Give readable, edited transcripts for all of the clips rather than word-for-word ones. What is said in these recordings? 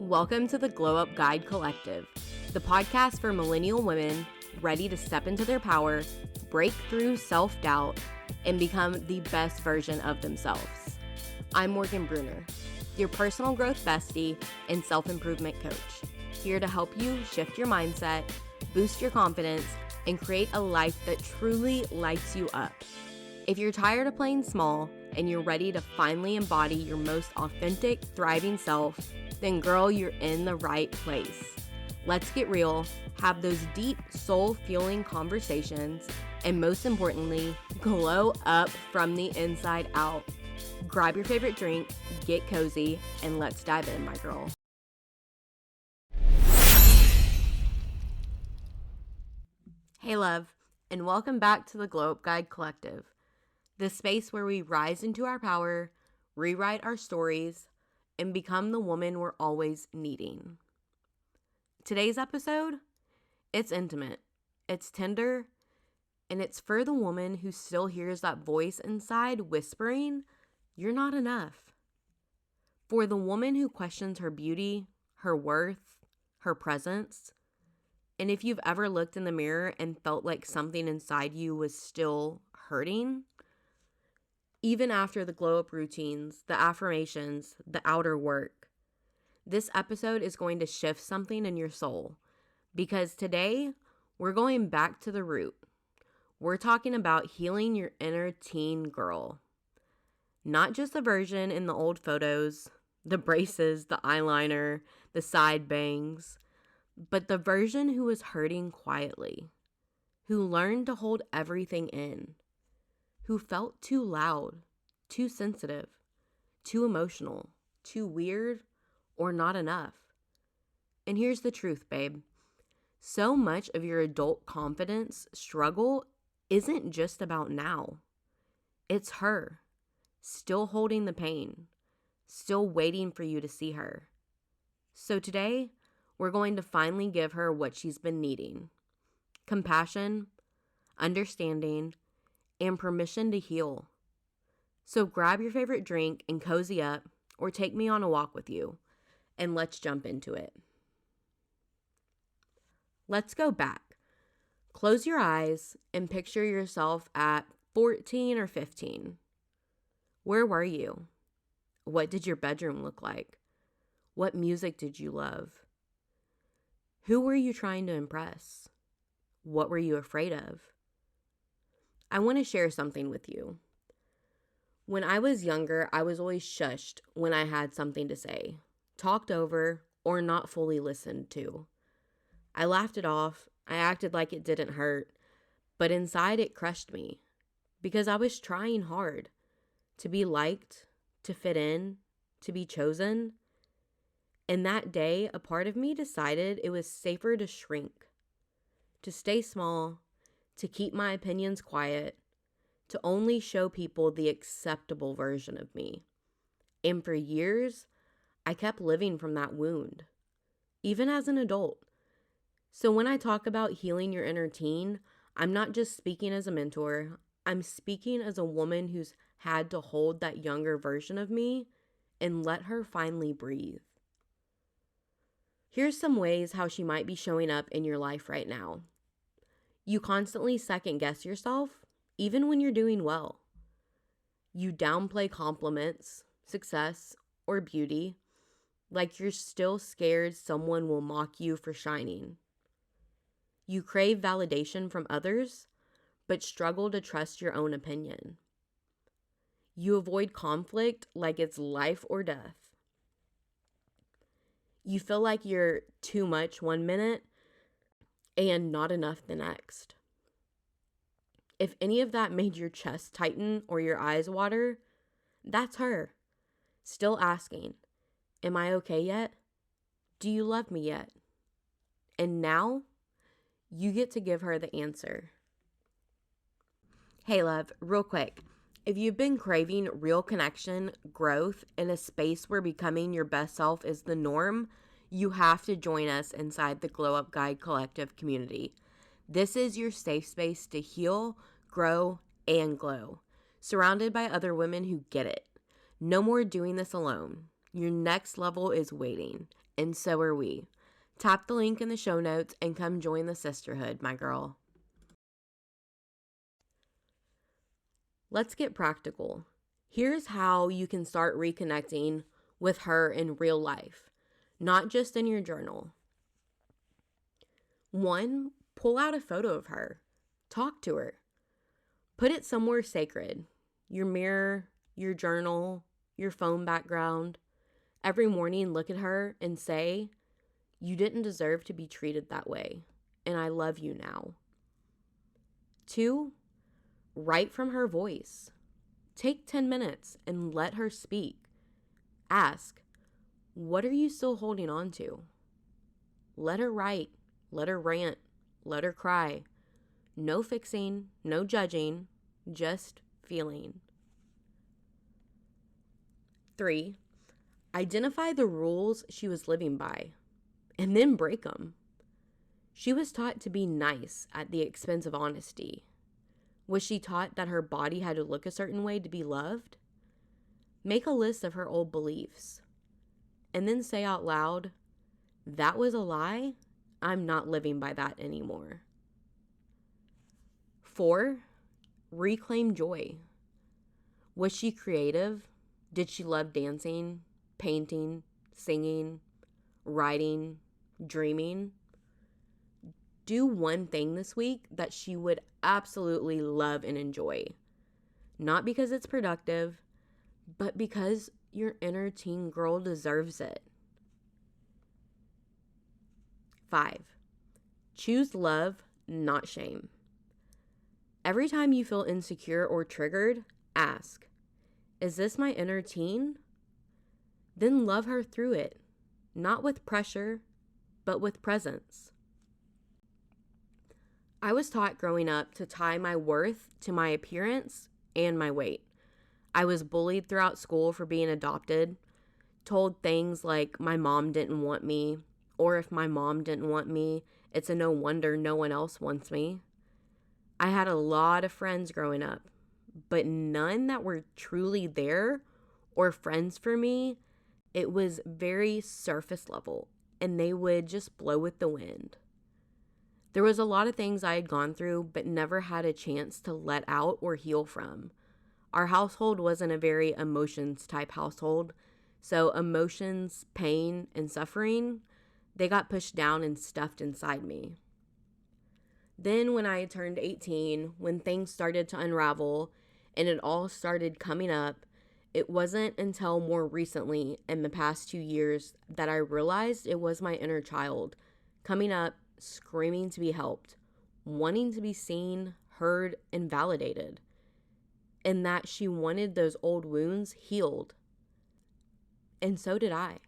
Welcome to the Glow Up Guide Collective, the podcast for millennial women ready to step into their power, break through self-doubt, and become the best version of themselves. I'm Morgan Bruner, your personal growth bestie and self-improvement coach, here to help you shift your mindset, boost your confidence, and create a life that truly lights you up. If you're tired of playing small and you're ready to finally embody your most authentic, thriving self, then girl, you're in the right place. Let's get real, have those deep, soul-fueling conversations, and most importantly, glow up from the inside out. Grab your favorite drink, get cozy, and let's dive in, my girl. Hey love, and welcome back to the Glow Up Guide Collective, the space where we rise into our power, rewrite our stories, and become the woman we're always needing. Today's episode, it's intimate, it's tender, and it's for the woman who still hears that voice inside whispering, "You're not enough." For the woman who questions her beauty, her worth, her presence. And if you've ever looked in the mirror and felt like something inside you was still hurting, even after the glow up routines, the affirmations, the outer work, this episode is going to shift something in your soul. Because today, we're going back to the root. We're talking about healing your inner teen girl. Not just the version in the old photos, the braces, the eyeliner, the side bangs, but the version who was hurting quietly, who learned to hold everything in, who felt too loud, too sensitive, too emotional, too weird, or not enough. And here's the truth, babe. So much of your adult confidence struggle isn't just about now. It's her, still holding the pain, still waiting for you to see her. So today, we're going to finally give her what she's been needing: compassion, understanding, and permission to heal. So grab your favorite drink and cozy up, or take me on a walk with you, and let's jump into it. Let's go back. Close your eyes and picture yourself at 14 or 15. Where were you? What did your bedroom look like? What music did you love? Who were you trying to impress? What were you afraid of? I want to share something with you. When I was younger, I was always shushed when I had something to say, talked over, or not fully listened to. I laughed it off, I acted like it didn't hurt, but inside it crushed me because I was trying hard to be liked, to fit in, to be chosen. And that day, a part of me decided it was safer to shrink, to stay small, to keep my opinions quiet, to only show people the acceptable version of me. And for years, I kept living from that wound, even as an adult. So when I talk about healing your inner teen, I'm not just speaking as a mentor, I'm speaking as a woman who's had to hold that younger version of me and let her finally breathe. Here's some ways how she might be showing up in your life right now. You constantly second guess yourself, even when you're doing well. You downplay compliments, success, or beauty, like you're still scared someone will mock you for shining. You crave validation from others, but struggle to trust your own opinion. You avoid conflict like it's life or death. You feel like you're too much one minute and not enough the next. If any of that made your chest tighten or your eyes water, that's her. Still asking, am I okay yet? Do you love me yet? And now, you get to give her the answer. Hey love, real quick. If you've been craving real connection, growth, in a space where becoming your best self is the norm, you have to join us inside the Glow Up Guide Collective community. This is your safe space to heal, grow, and glow, surrounded by other women who get it. No more doing this alone. Your next level is waiting, and so are we. Tap the link in the show notes and come join the sisterhood, my girl. Let's get practical. Here's how you can start reconnecting with her in real life, not just in your journal. 1, pull out a photo of her. Talk to her. Put it somewhere sacred. Your mirror, your journal, your phone background. Every morning, look at her and say, "You didn't deserve to be treated that way, and I love you now." 2, write from her voice. Take 10 minutes and let her speak. Ask, what are you still holding on to? Let her write, let her rant, let her cry. No fixing, no judging, just feeling. 3, identify the rules she was living by, and then break them. She was taught to be nice at the expense of honesty. Was she taught that her body had to look a certain way to be loved? Make a list of her old beliefs, and then say out loud, "That was a lie. I'm not living by that anymore." 4, reclaim joy. Was she creative? Did she love dancing, painting, singing, writing, dreaming? Do one thing this week that she would absolutely love and enjoy. Not because it's productive, but because your inner teen girl deserves it. 5, choose love, not shame. Every time you feel insecure or triggered, ask, "Is this my inner teen?" Then love her through it, not with pressure, but with presence. I was taught growing up to tie my worth to my appearance and my weight. I was bullied throughout school for being adopted, told things like my mom didn't want me, or if my mom didn't want me, it's a no wonder no one else wants me. I had a lot of friends growing up, but none that were truly there or friends for me. It was very surface level, and they would just blow with the wind. There was a lot of things I had gone through, but never had a chance to let out or heal from. Our household wasn't a very emotions type household, so emotions, pain, and suffering, they got pushed down and stuffed inside me. Then when I turned 18, when things started to unravel and it all started coming up, it wasn't until more recently in the past 2 years that I realized it was my inner child coming up, screaming to be helped, wanting to be seen, heard, and validated, and that she wanted those old wounds healed. And so did I.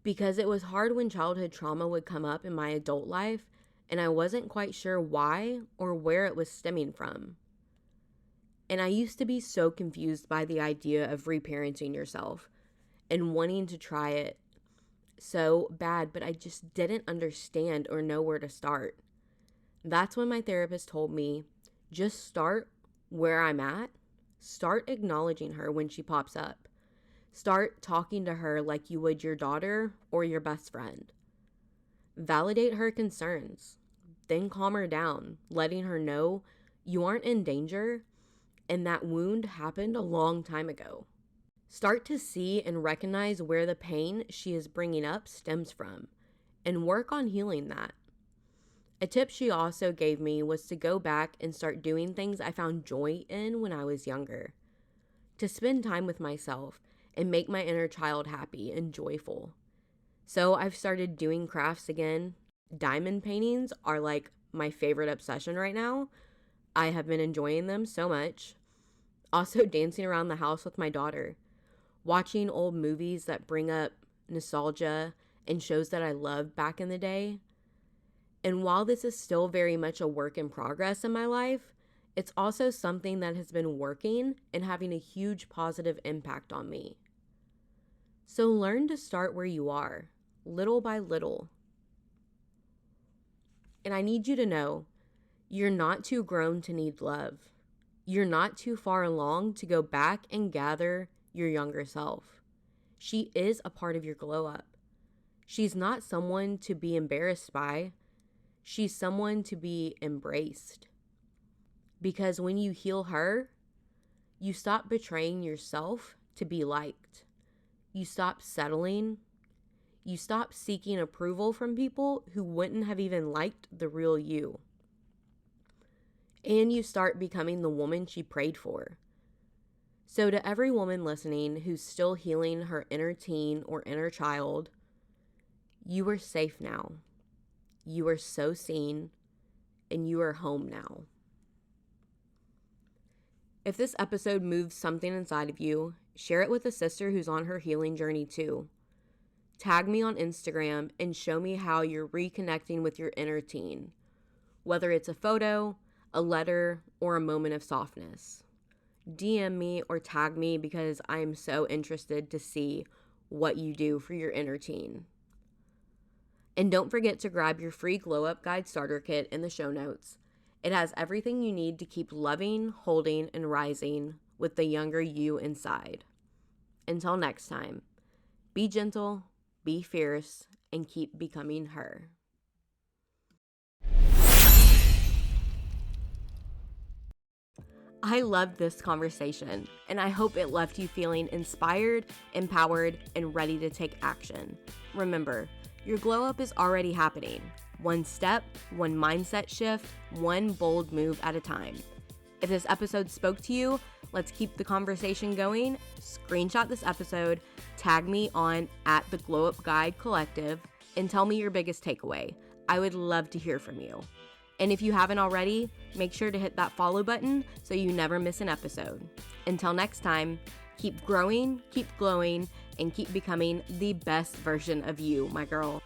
Because it was hard when childhood trauma would come up in my adult life, and I wasn't quite sure why or where it was stemming from. And I used to be so confused by the idea of reparenting yourself and wanting to try it so bad, but I just didn't understand or know where to start. That's when my therapist told me, just start where I'm at. Start acknowledging her when she pops up. Start talking to her like you would your daughter or your best friend. Validate her concerns, then calm her down, letting her know you aren't in danger and that wound happened a long time ago. Start to see and recognize where the pain she is bringing up stems from and work on healing that. A tip she also gave me was to go back and start doing things I found joy in when I was younger, to spend time with myself and make my inner child happy and joyful. So I've started doing crafts again. Diamond paintings are like my favorite obsession right now. I have been enjoying them so much. Also dancing around the house with my daughter, watching old movies that bring up nostalgia and shows that I loved back in the day. And while this is still very much a work in progress in my life, it's also something that has been working and having a huge positive impact on me. So learn to start where you are, little by little. And I need you to know, you're not too grown to need love. You're not too far along to go back and gather your younger self. She is a part of your glow up. She's not someone to be embarrassed by. She's someone to be embraced. Because when you heal her, you stop betraying yourself to be liked. You stop settling. You stop seeking approval from people who wouldn't have even liked the real you. And you start becoming the woman she prayed for. So to every woman listening who's still healing her inner teen or inner child, you are safe now. You are so seen, and you are home now. If this episode moves something inside of you, share it with a sister who's on her healing journey too. Tag me on Instagram and show me how you're reconnecting with your inner teen, whether it's a photo, a letter, or a moment of softness. DM me or tag me because I am so interested to see what you do for your inner teen. And don't forget to grab your free Glow Up Guide starter kit in the show notes. It has everything you need to keep loving, holding, and rising with the younger you inside. Until next time, be gentle, be fierce, and keep becoming her. I loved this conversation, and I hope it left you feeling inspired, empowered, and ready to take action. Remember, your glow up is already happening. One step, one mindset shift, one bold move at a time. If this episode spoke to you, let's keep the conversation going. Screenshot this episode, tag me on @the Glow Up Guide Collective, and tell me your biggest takeaway. I would love to hear from you. And if you haven't already, make sure to hit that follow button so you never miss an episode. Until next time, keep growing, keep glowing, and keep becoming the best version of you, my girl.